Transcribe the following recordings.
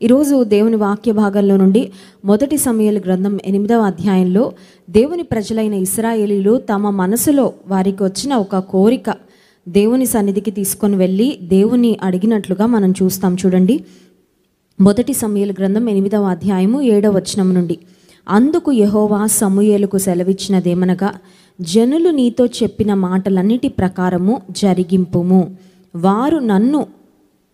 ఈరోజు దేవుని వాక్య భాగంలో నుండి మొదటి సమూయేలు గ్రంథం 8వ అధ్యాయంలో దేవుని ప్రజలైన ఇశ్రాయేలీలు తమ మనసులో వారికి వచ్చిన ఒక కోరిక దేవుని సన్నిధికి తీసుకొని వెళ్ళి దేవుని అడిగినట్లుగా మనం చూస్తాం. చూడండి, మొదటి సమూయేలు గ్రంథం 8వ అధ్యాయము 7వ వచనం నుండి. అందుకు యెహోవా సమూయేలుకు సెలవిచ్చినదేమనగా, జనులు నీతో చెప్పిన మాటలన్నిటి ప్రకారము జరిగింపుము. వారు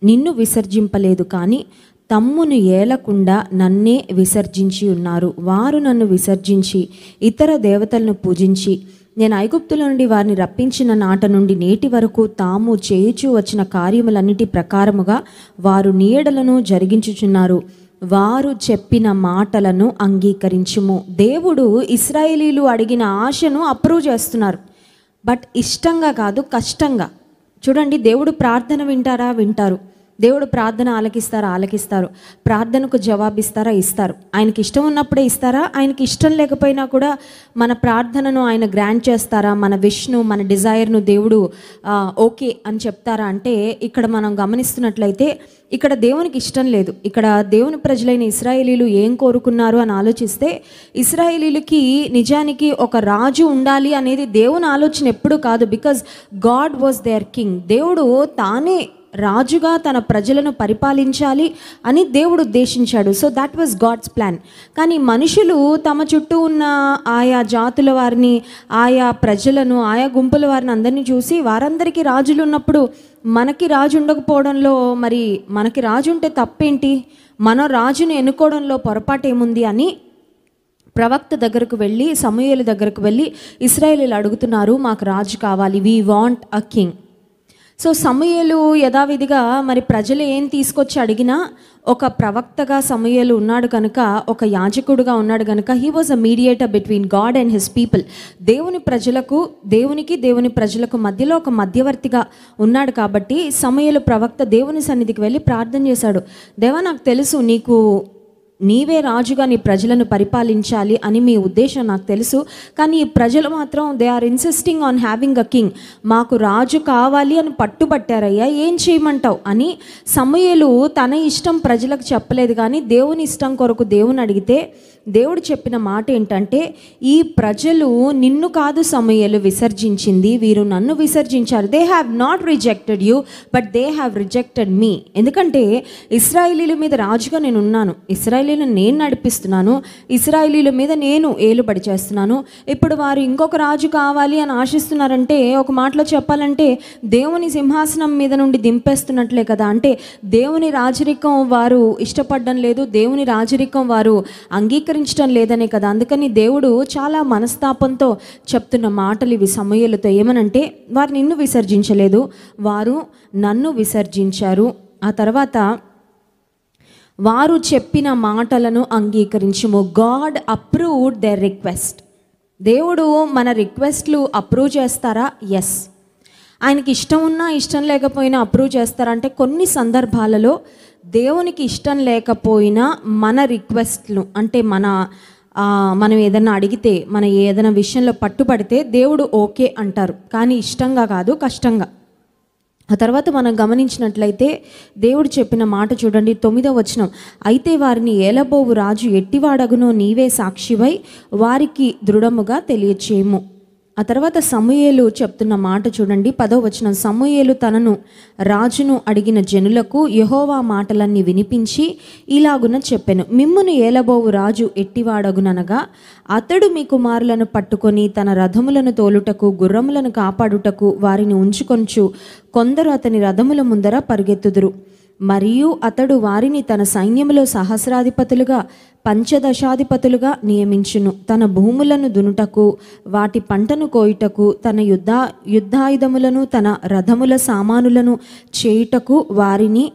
నిన్ను విసర్జింపలేదు, కానీ తమ్మును ఏలకుండా నన్నే విసర్జించి ఉన్నారు. వారు నన్ను విసర్జించి ఇతర దేవతలను పూజించి నేను ఐగుప్తుల నుండి వారిని రప్పించిన నాట నుండి నేటి వరకు తాము చేయుచూ వచ్చిన కార్యములన్నిటి ప్రకారముగా వారు నీడలను జరిగించుచున్నారు. వారు చెప్పిన మాటలను అంగీకరించుము. దేవుడు ఇశ్రాయేలీలు అడిగిన ఆశను అప్రూవ్ చేస్తున్నారు, బట్ ఇష్టంగా కాదు, కష్టంగా. చూడండి, దేవుడు ప్రార్థన వింటారా? వింటారు. దేవుడు ప్రార్థన ఆలకిస్తారు. ప్రార్థనకు జవాబిస్తారా? ఇస్తారు. ఆయనకి ఇష్టం ఉన్నప్పుడే ఇస్తారా? ఆయనకి ఇష్టం లేకపోయినా కూడా మన ప్రార్థనను ఆయన గ్రాంట్ చేస్తారా? మన విష్ను, మన డిజైర్ను దేవుడు ఓకే అని చెప్తారా అంటే, ఇక్కడ మనం గమనిస్తున్నట్లయితే ఇక్కడ దేవునికి ఇష్టం లేదు. ఇక్కడ దేవుని ప్రజలైన ఇశ్రాయేలీలు ఏం కోరుకున్నారు అని ఆలోచిస్తే, ఇశ్రాయేలీలకి నిజానికి ఒక రాజు ఉండాలి అనేది దేవుని ఆలోచన ఎప్పుడు కాదు. Because God was their king. దేవుడు తానే రాజుగా తన ప్రజలను పరిపాలించాలి అని దేవుడు ఉద్దేశించాడు. So that was God's plan. కానీ మనుషులు తమ చుట్టూ ఉన్న ఆయా జాతుల వారిని, ఆయా ప్రజలను, ఆయా గుంపుల వారిని అందరినీ చూసి, వారందరికీ రాజులు ఉన్నప్పుడు మనకి రాజు ఉండకపోవడంలో, మరి మనకి రాజు ఉంటే తప్పేంటి, మన రాజును ఎన్నుకోవడంలో పొరపాటు ఏముంది అని ప్రవక్త దగ్గరకు వెళ్ళి, సమూయేలు దగ్గరకు వెళ్ళి ఇశ్రాయేలీలు అడుగుతున్నారు, మాకు రాజు కావాలి, we want a king. So సమూయేలు యథావిధిగా మరి ప్రజలు ఏం తీసుకొచ్చి అడిగినా, ఒక ప్రవక్తగా సమూయేలు ఉన్నాడు కనుక, ఒక యాజకుడుగా ఉన్నాడు కనుక, he was a mediator between God and his people. దేవుని ప్రజలకు మధ్యలో ఒక మధ్యవర్తిగా ఉన్నాడు కాబట్టి సమూయేలు ప్రవక్త దేవుని సన్నిధికి వెళ్ళి ప్రార్థన చేశాడు. దేవా, నాకు తెలుసు నీవే రాజుగా నీ ప్రజలను పరిపాలించాలి అని మీ ఉద్దేశం నాకు తెలుసు, కానీ ఈ ప్రజలు మాత్రం they are insisting on having a king. మాకు రాజు కావాలి అని పట్టుబట్టారయ్యా, ఏం చేయమంటావు అని సమూయేలు తన ఇష్టం ప్రజలకు చెప్పలేదు, కానీ దేవుని ఇష్టం కొరకు దేవుని అడిగితే దేవుడు చెప్పిన మాట ఏంటంటే, ఈ ప్రజలు నిన్ను కాదు సమూయేలు విసర్జించింది, వీరు నన్ను విసర్జించారు. They have not rejected you, but they have rejected me. ఎందుకంటే ఇశ్రాయేలీల మీద రాజుగా నేను ఉన్నాను, ఇశ్రాయేలీలను నేను నడిపిస్తున్నాను, ఇశ్రాయేలీల మీద నేను ఏలుబడి చేస్తున్నాను. ఇప్పుడు వారు ఇంకొక రాజు కావాలి అని ఆశిస్తున్నారంటే, ఒక మాటలో చెప్పాలంటే దేవుని సింహాసనం మీద నుండి దింపేస్తున్నట్లే కదా. అంటే దేవుని రాజరికం వారు ఇష్టపడడం లేదు, దేవుని రాజరికం వారు అంగీకరించడం లేదనే కదా. అందుకని దేవుడు చాలా మనస్తాపంతో చెప్తున్న మాటలు ఇవి సమూయేలుతో. ఏమనంటే, వారు నిన్ను విసర్జించలేదు, వారు నన్ను విసర్జించారు. ఆ తర్వాత వారు చెప్పిన మాటలను అంగీకరించుము. God approved their request. దేవుడు మన రిక్వెస్ట్లు అప్రూవ్ చేస్తారా? ఎస్. ఆయనకి ఇష్టం ఉన్నా ఇష్టం లేకపోయినా అప్రూవ్ చేస్తారంటే, కొన్ని సందర్భాలలో దేవునికి ఇష్టం లేకపోయినా మన రిక్వెస్ట్లు, అంటే మనం ఏదైనా అడిగితే, మన ఏదైనా విషయంలో పట్టుబడితే దేవుడు ఓకే అంటారు, కానీ ఇష్టంగా కాదు, కష్టంగా. ఆ తర్వాత మనం గమనించినట్లయితే దేవుడు చెప్పిన మాట చూడండి, 9వ వచనం. అయితే వారిని ఏలబోవు రాజు ఎట్టివాడగునో నీవే సాక్షివై వారికి దృఢముగా తెలియచేయము. ఆ తర్వాత సమూయేలు చెప్తున్న మాట చూడండి, 10వ వచనం. సమూయేలు తనను రాజును అడిగిన జనులకు యెహోవా మాటలన్నీ వినిపించి ఇలాగున చెప్పెను, మిమ్మును ఏలబోవు రాజు ఎట్టివాడగుననగా, అతడు మీ కుమారులను పట్టుకొని తన రథములను తోలుటకు, గుర్రములను కాపాడుటకు వారిని ఉంచుకొంచు, కొందరు అతని రథముల ముందర పరుగెత్తుదురు. మరియు అతడు వారిని తన సైన్యములో సహస్రాధిపతులుగా, పంచదశాధిపతులుగా నియమించును. తన భూములను దునుటకు, వాటి పంటను కోయుటకు, తన యుద్ధాయుధములను, తన రథముల సామానులను చేయుటకు వారిని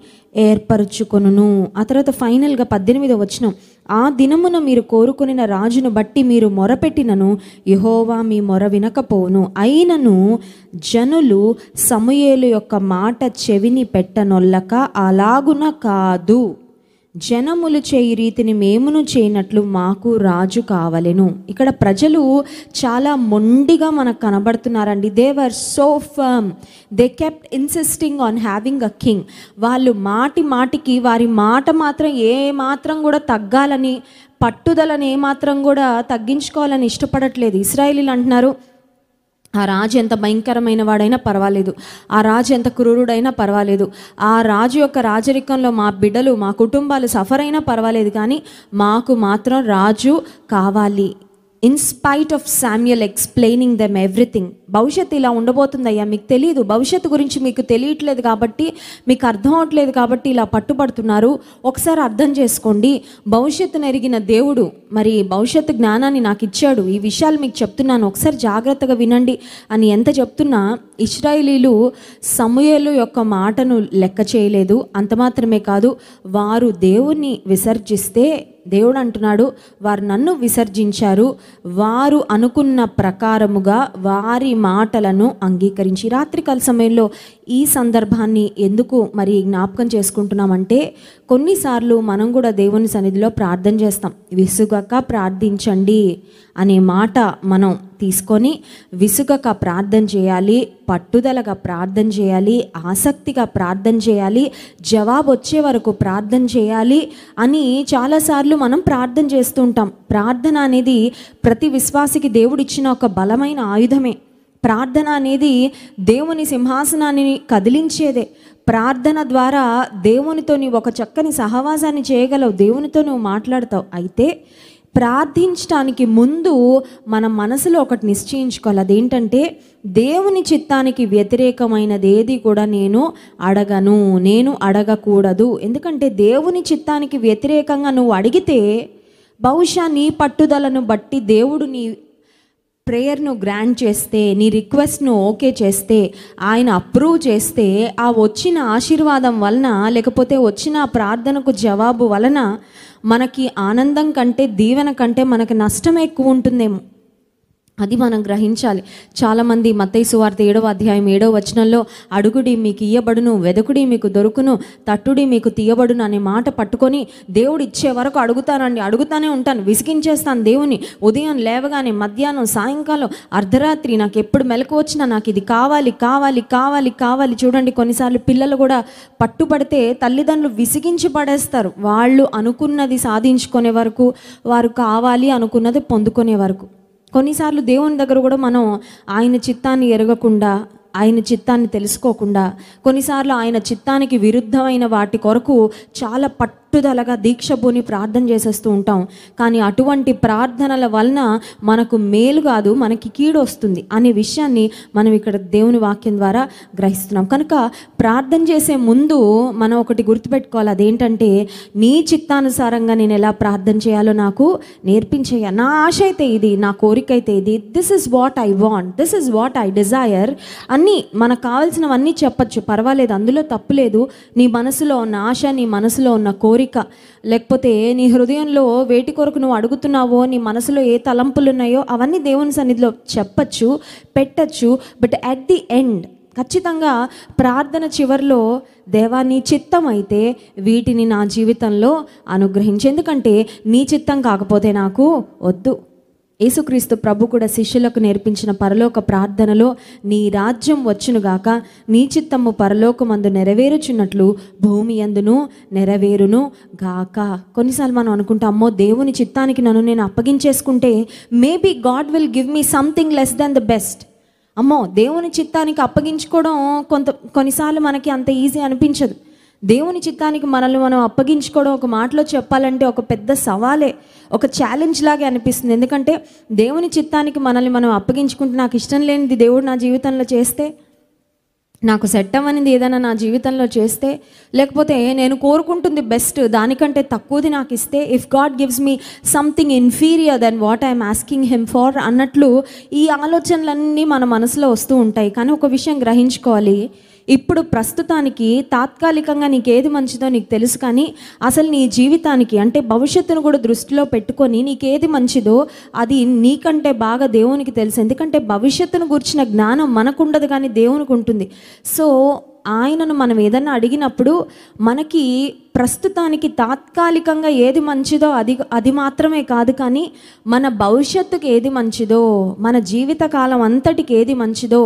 ఏర్పరచుకొనును. ఆ తర్వాత ఫైనల్గా 18వ వచనం. ఆ దినమున మీరు కోరుకొనిన రాజును బట్టి మీరు మొరపెట్టినను యెహోవా మీ మొర వినకపోవును. అయినను జనులు సమూయేలు యొక్క మాట చెవిని పెట్టనొల్లక అలాగున కాదు. జనములు చేయి రీతిని మేమును చేయనట్లు మాకు రాజు కావలెను. ఇక్కడ ప్రజలు చాలా మొండిగా మనకు కనబడుతున్నారండి. They were so firm, they kept insisting on having a king. వాళ్ళు మాటికి వారి మాట మాత్రం ఏ మాత్రం కూడా తగ్గాలని, పట్టుదలని ఏమాత్రం కూడా తగ్గించుకోవాలని ఇష్టపడట్లేదు. ఇశ్రాయేలీలు అంటున్నారు, ఆ రాజు ఎంత భయంకరమైన వాడైనా పర్వాలేదు, ఆ రాజు ఎంత క్రూరుడైనా పర్వాలేదు, ఆ రాజు యొక్క రాజరికంలో మా బిడ్డలు మా కుటుంబాలు సఫర్ అయినా పర్వాలేదు, కానీ మాకు మాత్రం రాజు కావాలి. In spite of Samuel explaining them everything. భవిష్యత్తు ఇలా ఉండబోతుందయ్యా, మీకు తెలియదు, భవిష్యత్తు గురించి మీకు తెలియట్లేదు కాబట్టి, మీకు అర్థం అవట్లేదు కాబట్టి ఇలా పట్టుబడుతున్నారు. ఒకసారి అర్థం చేసుకోండి, భవిష్యత్తును ఎరిగిన దేవుడు మరి భవిష్యత్తు జ్ఞానాన్ని నాకు ఇచ్చాడు, ఈ విషయాలు మీకు చెప్తున్నాను, ఒకసారి జాగ్రత్తగా వినండి అని ఎంత చెప్తున్నా ఇశ్రాయేలీలు సమూయేలు యొక్క మాటను లెక్క చేయలేదు. అంత మాత్రమే కాదు, వారు దేవుణ్ణి విసర్జిస్తే దేవుడు అంటున్నాడు, వారు నన్ను విసర్జించారు, వారు అనుకున్న ప్రకారముగా వారి మాటలను అంగీకరించి. రాత్రికాల సమయంలో ఈ సందర్భాన్ని ఎందుకు మరి జ్ఞాపకం చేసుకుంటున్నామంటే, కొన్నిసార్లు మనం కూడా దేవుని సన్నిధిలో ప్రార్థన చేస్తాం. విసుగక ప్రార్థించండి అనే మాట మనం తీసుకొని విసుగక ప్రార్థన చేయాలి, పట్టుదలగా ప్రార్థన చేయాలి, ఆసక్తిగా ప్రార్థన చేయాలి, జవాబు వచ్చే వరకు ప్రార్థన చేయాలి అని చాలాసార్లు మనం ప్రార్థన చేస్తూ ఉంటాం. ప్రార్థన అనేది ప్రతి విశ్వాసికి దేవుడిచ్చిన ఒక బలమైన ఆయుధమే. ప్రార్థన అనేది దేవుని సింహాసనాన్ని కదిలించేదే. ప్రార్థన ద్వారా దేవునితో నీవు ఒక చక్కని సహవాసాన్ని చేయగలవు, దేవునితో నువ్వు మాట్లాడతావు. అయితే ప్రార్థించడానికి ముందు మన మనసులో ఒకటి నిశ్చయించుకోవాలి, అదేంటంటే దేవుని చిత్తానికి వ్యతిరేకమైనది ఏది కూడా నేను అడగను, నేను అడగకూడదు. ఎందుకంటే దేవుని చిత్తానికి వ్యతిరేకంగా నువ్వు అడిగితే బహుశా నీ పట్టుదలను బట్టి దేవుడు నీ ప్రేయర్ను గ్రాంట్ చేస్తే, నీ రిక్వెస్ట్ను ఓకే చేస్తే, ఆయన అప్రూవ్ చేస్తే, ఆ వచ్చిన ఆశీర్వాదం వలన లేకపోతే వచ్చిన ప్రార్థనకు జవాబు వలన మనకి ఆనందం కంటే దీవెన కంటే మనకి నష్టం ఎక్కువ ఉంటుందేమో. అది మనం గ్రహించాలి. చాలామంది మత్తయి సువార్త 7వ అధ్యాయం 7వ వచనంలో అడుగుడి మీకు ఇయ్యబడును, వెదకుడి మీకు దొరుకును, తట్టుడి మీకు తీయబడును అనే మాట పట్టుకొని దేవుడు ఇచ్చే వరకు అడుగుతానే ఉంటాను, విసిగించేస్తాను దేవుని. ఉదయం లేవగానే, మధ్యాహ్నం, సాయంకాలం, అర్ధరాత్రి నాకు ఎప్పుడు మెలకు వచ్చినా నాకు ఇది కావాలి కావాలి కావాలి కావాలి. చూడండి, కొన్నిసార్లు పిల్లలు కూడా పట్టుబడితే తల్లిదండ్రులు విసిగించి పడేస్తారు. వాళ్ళు అనుకున్నది సాధించుకునే వరకు, వారు కావాలి అనుకున్నది పొందుకునే వరకు. కొన్నిసార్లు దేవుని దగ్గర కూడా మనం ఆయన చిత్తాన్ని ఎరగకుండా, ఆయన చిత్తాన్ని తెలుసుకోకుండా, కొన్నిసార్లు ఆయన చిత్తానికి విరుద్ధమైన వాటి కొరకు చాలా పట్టుదలగా దీక్షభూని ప్రార్థన చేసేస్తూ ఉంటాం. కానీ అటువంటి ప్రార్థనల వలన మనకు మేలు కాదు, మనకి కీడు వస్తుంది అనే విషయాన్ని మనం ఇక్కడ దేవుని వాక్యం ద్వారా గ్రహిస్తున్నాం. కనుక ప్రార్థన చేసే ముందు మనం ఒకటి గుర్తుపెట్టుకోవాలి, అదేంటంటే నీ చిత్తానుసారంగా నేను ఎలా ప్రార్థన చేయాలో నాకు నేర్పించేయ. నా ఆశ అయితే ఇది, నా కోరిక అయితే ఇది, this is what I want, this is what I desire అన్నీ మనకు కావాల్సినవన్నీ చెప్పచ్చు, పర్వాలేదు, అందులో తప్పులేదు. నీ మనసులో ఉన్న ఆశ, నీ మనసులో ఉన్న కోరిక, లేకపోతే నీ హృదయంలో వేటి కొరకు నువ్వు అడుగుతున్నావో, నీ మనసులో ఏ తలంపులు ఉన్నాయో అవన్నీ దేవుని సన్నిధిలో చెప్పచ్చు, పెట్టచ్చు. బట్ అట్ ది ఎండ్ ఖచ్చితంగా ప్రార్థన చివరిలో, దేవా నీ చిత్తం అయితే వీటిని నా జీవితంలో అనుగ్రహించు, ఎందుకంటే నీ చిత్తం కాకపోతే నాకు వద్దు. యేసుక్రీస్తు ప్రభు కూడా శిష్యులకు నేర్పించిన పరలోక ప్రార్థనలో, నీ రాజ్యం వచ్చునుగాక, నీ చిత్తము పరలోకమందు నెరవేరుచున్నట్లు భూమి యందును నెరవేరును గాక. కొన్నిసార్లు మనం అనుకుంటాం, అమ్మో దేవుని చిత్తానికి నన్ను నేను అప్పగించేసుకుంటే maybe God will give me something less than the best. అమ్మో దేవుని చిత్తానికి అప్పగించుకోవడం కొన్నిసార్లు మనకి అంత ఈజీ అనిపించదు. దేవుని చిత్తానికి మనల్ని మనం అప్పగించుకోవడం ఒక మాటలో చెప్పాలంటే ఒక పెద్ద సవాలే, ఒక ఛాలెంజ్ లాగే అనిపిస్తుంది. ఎందుకంటే దేవుని చిత్తానికి మనల్ని మనం అప్పగించుకుంటే, నాకు ఇష్టం లేనిది దేవుడు నా జీవితంలో చేస్తే, నాకు సెట్ అవ్వనిది ఏదైనా నా జీవితంలో చేస్తే, లేకపోతే నేను కోరుకుంటుంది బెస్ట్ దానికంటే తక్కువది నాకు ఇస్తే, if God gives me something inferior then what I'm asking him for అన్నట్లు ఈ ఆలోచనలన్నీ మన మనసులో వస్తూ ఉంటాయి. కానీ ఒక విషయం గ్రహించుకోవాలి, ఇప్పుడు ప్రస్తుతానికి తాత్కాలికంగా నీకు ఏది మంచిదో నీకు తెలుసు, కానీ అసలు నీ జీవితానికి అంటే భవిష్యత్తును కూడా దృష్టిలో పెట్టుకొని నీకేది మంచిదో అది నీకంటే బాగా దేవునికి తెలుసు. ఎందుకంటే భవిష్యత్తును గురించిన జ్ఞానం మనకుండదు కానీ దేవునికి ఉంటుంది. సో ఆయనను మనం ఏదన్నా అడిగినప్పుడు మనకి ప్రస్తుతానికి తాత్కాలికంగా ఏది మంచిదో అది మాత్రమే కాదు, కానీ మన భవిష్యత్తుకి ఏది మంచిదో, మన జీవితకాలం అంతటికి ఏది మంచిదో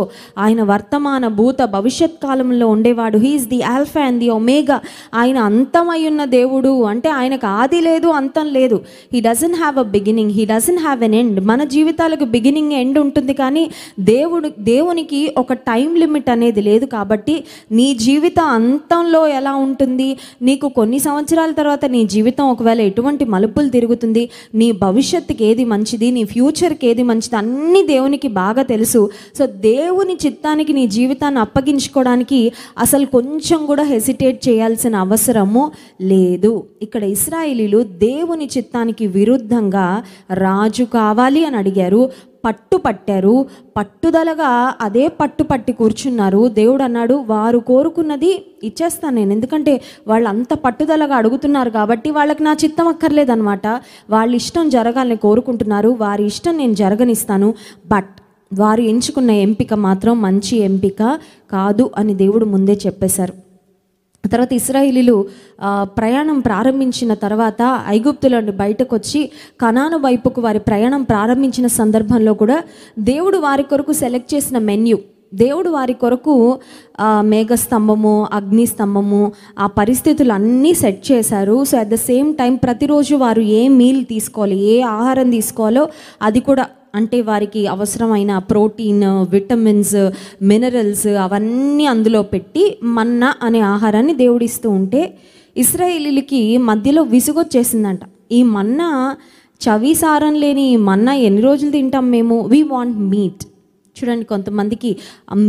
ఆయన వర్తమాన భూత భవిష్యత్ కాలంలో ఉండేవాడు. He's the alpha and the omega. ఆయన అంతమై ఉన్న దేవుడు, అంటే ఆయనకు ఆది లేదు అంతం లేదు. He doesn't have a beginning, he doesn't have an end. మన జీవితాలకు బిగినింగ్ ఎండ్ ఉంటుంది, కానీ దేవునికి ఒక టైం లిమిట్ అనేది లేదు. కాబట్టి నీ జీవిత అంతంలో ఎలా ఉంటుంది, నీకు కొన్ని సంవత్సరాల తర్వాత నీ జీవితం ఒకవేళ ఎటువంటి మలుపులు తిరుగుతుంది, నీ భవిష్యత్తుకి ఏది మంచిది, నీ ఫ్యూచర్కి ఏది మంచిది, అన్నీ దేవునికి బాగా తెలుసు. సో దేవుని చిత్తానికి నీ జీవితాన్ని అప్పగించుకోవడానికి అసలు కొంచెం కూడా హెసిటేట్ చేయాల్సిన అవసరము లేదు. ఇక్కడ ఇశ్రాయేలీలు దేవుని చిత్తానికి విరుద్ధంగా రాజు కావాలి అని అడిగారు, పట్టారు, పట్టుదలగా అదే పట్టి కూర్చున్నారు. దేవుడు అన్నాడు, వారు కోరుకున్నది ఇచ్చేస్తాను నేను, ఎందుకంటే వాళ్ళు అంత పట్టుదలగా అడుగుతున్నారు కాబట్టి వాళ్ళకి నా చిత్తం అక్కర్లేదన్నమాట. వాళ్ళ ఇష్టం జరగాలని కోరుకుంటున్నారు, వారి ఇష్టం నేను జరగనిస్తాను. బట్ వారు ఎంచుకున్న ఎంపిక మాత్రం మంచి ఎంపిక కాదు అని దేవుడు ముందే చెప్పేశారు. తర్వాత ఇశ్రాయేలీలు ప్రయాణం ప్రారంభించిన తర్వాత ఐగుప్తులో నుండి బయటకు వచ్చి కనాను వైపుకు వారి ప్రయాణం ప్రారంభించిన సందర్భంలో కూడా దేవుడు వారి కొరకు సెలెక్ట్ చేసిన మెన్యూ, దేవుడు వారి కొరకు మేఘస్తంభము, అగ్నిస్తంభము, ఆ పరిస్థితులు అన్నీ సెట్ చేశారు. So at the same time ప్రతిరోజు వారు ఏ మీల్ తీసుకోవాలి, ఏ ఆహారం తీసుకోవాలో అది కూడా, అంటే వారికి అవసరమైన ప్రోటీన్, విటమిన్స్, మినరల్స్ అవన్నీ అందులో పెట్టి మన్నా అనే ఆహారాన్ని దేవుడిస్తూ ఉంటే ఇశ్రాయేలీలకి మధ్యలో విసుగొచ్చేసిందంట. ఈ మన్నా, చవి సారం లేని ఈ మన్నా ఎన్ని రోజులు తింటాం మేము, వీ వాంట్ మీట్. చూడండి, కొంతమందికి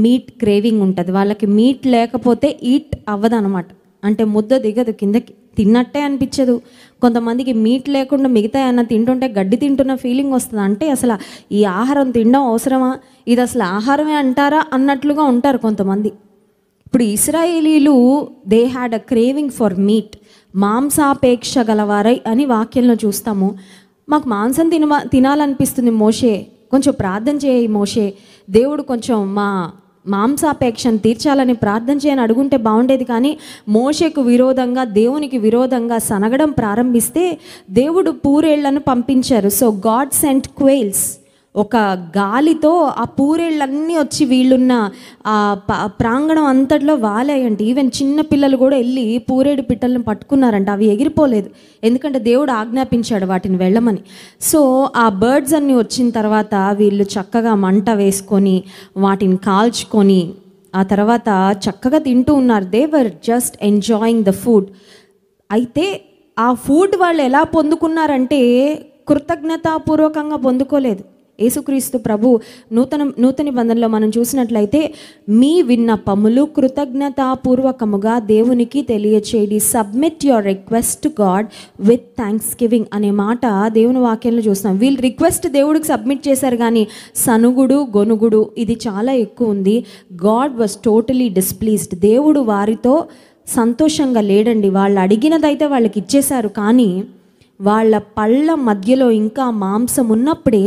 మీట్ క్రేవింగ్ ఉంటుంది, వాళ్ళకి మీట్ లేకపోతే ఈట్ అవ్వదన్నమాట, అంటే ముద్ద దిగదు కిందకి, తిన్నట్టే అనిపించదు. కొంతమందికి మీట్ లేకుండా మిగతా ఏమన్నా తింటుంటే గడ్డి తింటున్న ఫీలింగ్ వస్తుంది. అంటే అసలు ఈ ఆహారం తినడం అవసరమా, ఇది అసలు ఆహారమే అంటారా అన్నట్లుగా ఉంటారు కొంతమంది. ఇప్పుడు ఇశ్రాయేలీలు they had a craving for meat, మాంసాపేక్ష గలవారై అని వాక్యంలో చూస్తాము. మాకు మాంసం తినాలనిపిస్తుంది మోషే, కొంచెం ప్రార్థన చేయి మోషే, దేవుడు కొంచెం మాంసాపేక్షను తీర్చాలని ప్రార్థన చేయని అడుగుంటే బాగుండేది. కానీ మోషేకు విరోధంగా, దేవునికి విరోధంగా సనగడం ప్రారంభిస్తే దేవుడు పూరేళ్లను పంపించారు. సో గాడ్ సెంట్ క్వేల్స్, ఒక గాలితో ఆ పూరేళ్ళన్నీ వచ్చి వీళ్ళున్న ప్రాంగణం అంతట్లో వాలేయంట. ఈవెన్ చిన్న పిల్లలు కూడా వెళ్ళి పూరేడు పిట్టలను పట్టుకున్నారంట, అవి ఎగిరిపోలేదు, ఎందుకంటే దేవుడు ఆజ్ఞాపించాడు వాటిని వెళ్ళమని. సో ఆ బర్డ్స్ అన్నీ వచ్చిన తర్వాత వీళ్ళు చక్కగా మంట వేసుకొని వాటిని కాల్చుకొని ఆ తర్వాత చక్కగా తింటూ ఉన్నారు. They were just enjoying the food. అయితే ఆ ఫుడ్ వాళ్ళు ఎలా పొందుకున్నారంటే కృతజ్ఞతాపూర్వకంగా పొందుకోలేదు. యేసుక్రీస్తు ప్రభు నూతన నిబంధనలో మనం చూసినట్లయితే మీ విన్నపములు కృతజ్ఞతాపూర్వకముగా దేవునికి తెలియచేయండి, submit your request to God with thanks giving అనే మాట దేవుని వాక్యంలో చూస్తున్నాం. వీళ్ళు రిక్వెస్ట్ దేవుడికి సబ్మిట్ చేశారు, కానీ సనుగుడు గొనుగుడు ఇది చాలా ఎక్కువ ఉంది. God was totally displeased. దేవుడు వారితో సంతోషంగా లేడండి. వాళ్ళు అడిగినదైతే వాళ్ళకి ఇచ్చేశారు, కానీ వాళ్ళ పళ్ళ మధ్యలో ఇంకా మాంసం ఉన్నప్పుడే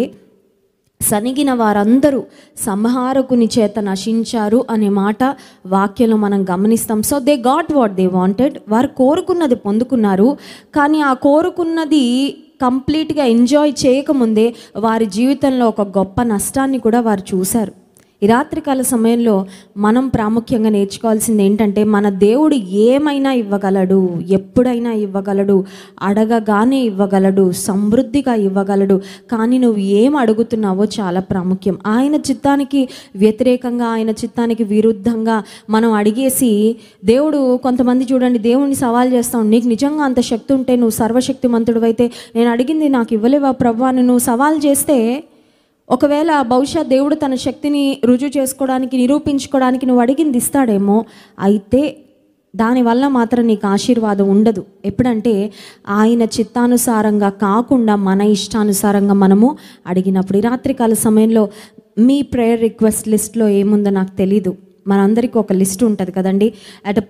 సనిగిన వారందరూ సంహారకుని చేత నశించారు అనే మాట వాక్యంలో మనం గమనిస్తాం. So they got what they wanted, వారు కోరుకున్నది పొందుకున్నారు. కానీ ఆ కోరుకున్నది కంప్లీట్గా ఎంజాయ్ చేయకముందే వారి జీవితంలో ఒక గొప్ప నష్టాన్ని కూడా వారు చూశారు. ఈ రాత్రికాల సమయంలో మనం ప్రాముఖ్యంగా నేర్చుకోవాల్సింది ఏంటంటే, మన దేవుడు ఏమైనా ఇవ్వగలడు, ఎప్పుడైనా ఇవ్వగలడు, అడగగానే ఇవ్వగలడు, సమృద్ధిగా ఇవ్వగలడు. కానీ నువ్వు ఏం అడుగుతున్నావో చాలా ప్రాముఖ్యం. ఆయన చిత్తానికి వ్యతిరేకంగా, ఆయన చిత్తానికి విరుద్ధంగా మనం అడిగేసి, దేవుడు కొంతమంది చూడండి దేవుడిని సవాల్ చేస్తాం, నీకు నిజంగా అంత శక్తి ఉంటే, నువ్వు సర్వశక్తిమంతుడు అయితే నేను అడిగింది నాకు ఇవ్వలేవా ప్రభు అని నువ్వు సవాల్ చేస్తే, ఒకవేళ బహుశా దేవుడు తన శక్తిని రుజువు చేసుకోవడానికి, నిరూపించుకోవడానికి నువ్వు అడిగింది ఇస్తాడేమో. అయితే దానివల్ల మాత్రం నీకు ఆశీర్వాదం ఉండదు. ఎప్పుడంటే ఆయన చిత్తానుసారంగా కాకుండా మన ఇష్టానుసారంగా మనము అడిగినప్పుడు. ఈ రాత్రికాల సమయంలో మీ ప్రేయర్ రిక్వెస్ట్ లిస్ట్లో ఏముందో నాకు తెలీదు. మనందరికీ ఒక లిస్ట్ ఉంటుంది కదండి. At a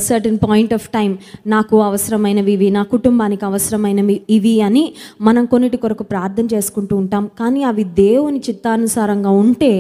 certain point of time నాకు అవసరమైనవి ఇవి, నా కుటుంబానికి అవసరమైనవి ఇవి అని మనం కొన్నిటి కొరకు ప్రార్థన చేసుకుంటూ ఉంటాం. కానీ అవి దేవుని చిత్తానుసారంగా ఉంటే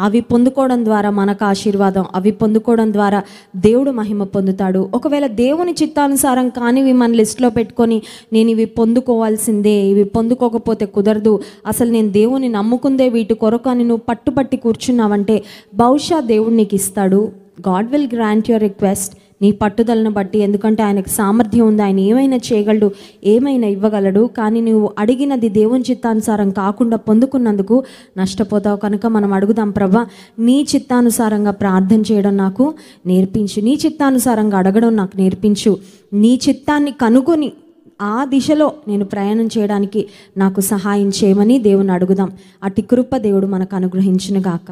అవి పొందుకోవడం ద్వారా మనకు ఆశీర్వాదం, అవి పొందుకోవడం ద్వారా దేవుడు మహిమ పొందుతాడు. ఒకవేళ దేవుని చిత్తానుసారం కానివి మన లిస్ట్లో పెట్టుకొని నేను ఇవి పొందుకోవాల్సిందే, ఇవి పొందుకోకపోతే కుదరదు, అసలు నేను దేవుని నమ్ముకుందే వీటి కొరకు అని నువ్వు పట్టుపట్టి కూర్చున్నావంటే బహుశా దేవుడు నీకు ఇస్తాడు. God will grant your request నీ పట్టుదలను బట్టి. ఎందుకంటే ఆయనకు సామర్థ్యం ఉంది, ఆయన ఏమైనా చేయగలడు, ఏమైనా ఇవ్వగలడు. కానీ నువ్వు అడిగినది దేవుని చిత్తానుసారం కాకుండా పొందుకున్నందుకు నష్టపోతావు. కనుక మనం అడుగుదాం, ప్రభా నీ చిత్తానుసారంగా ప్రార్థన చేయడం నాకు నేర్పించు, నీ చిత్తానుసారంగా అడగడం నాకు నేర్పించు, నీ చిత్తాన్ని కనుగొని ఆ దిశలో నేను ప్రయాణం చేయడానికి నాకు సహాయం చేయమని దేవుని అడుగుదాం. అట్టి కృప దేవుడు మనకు అనుగ్రహించును గాక.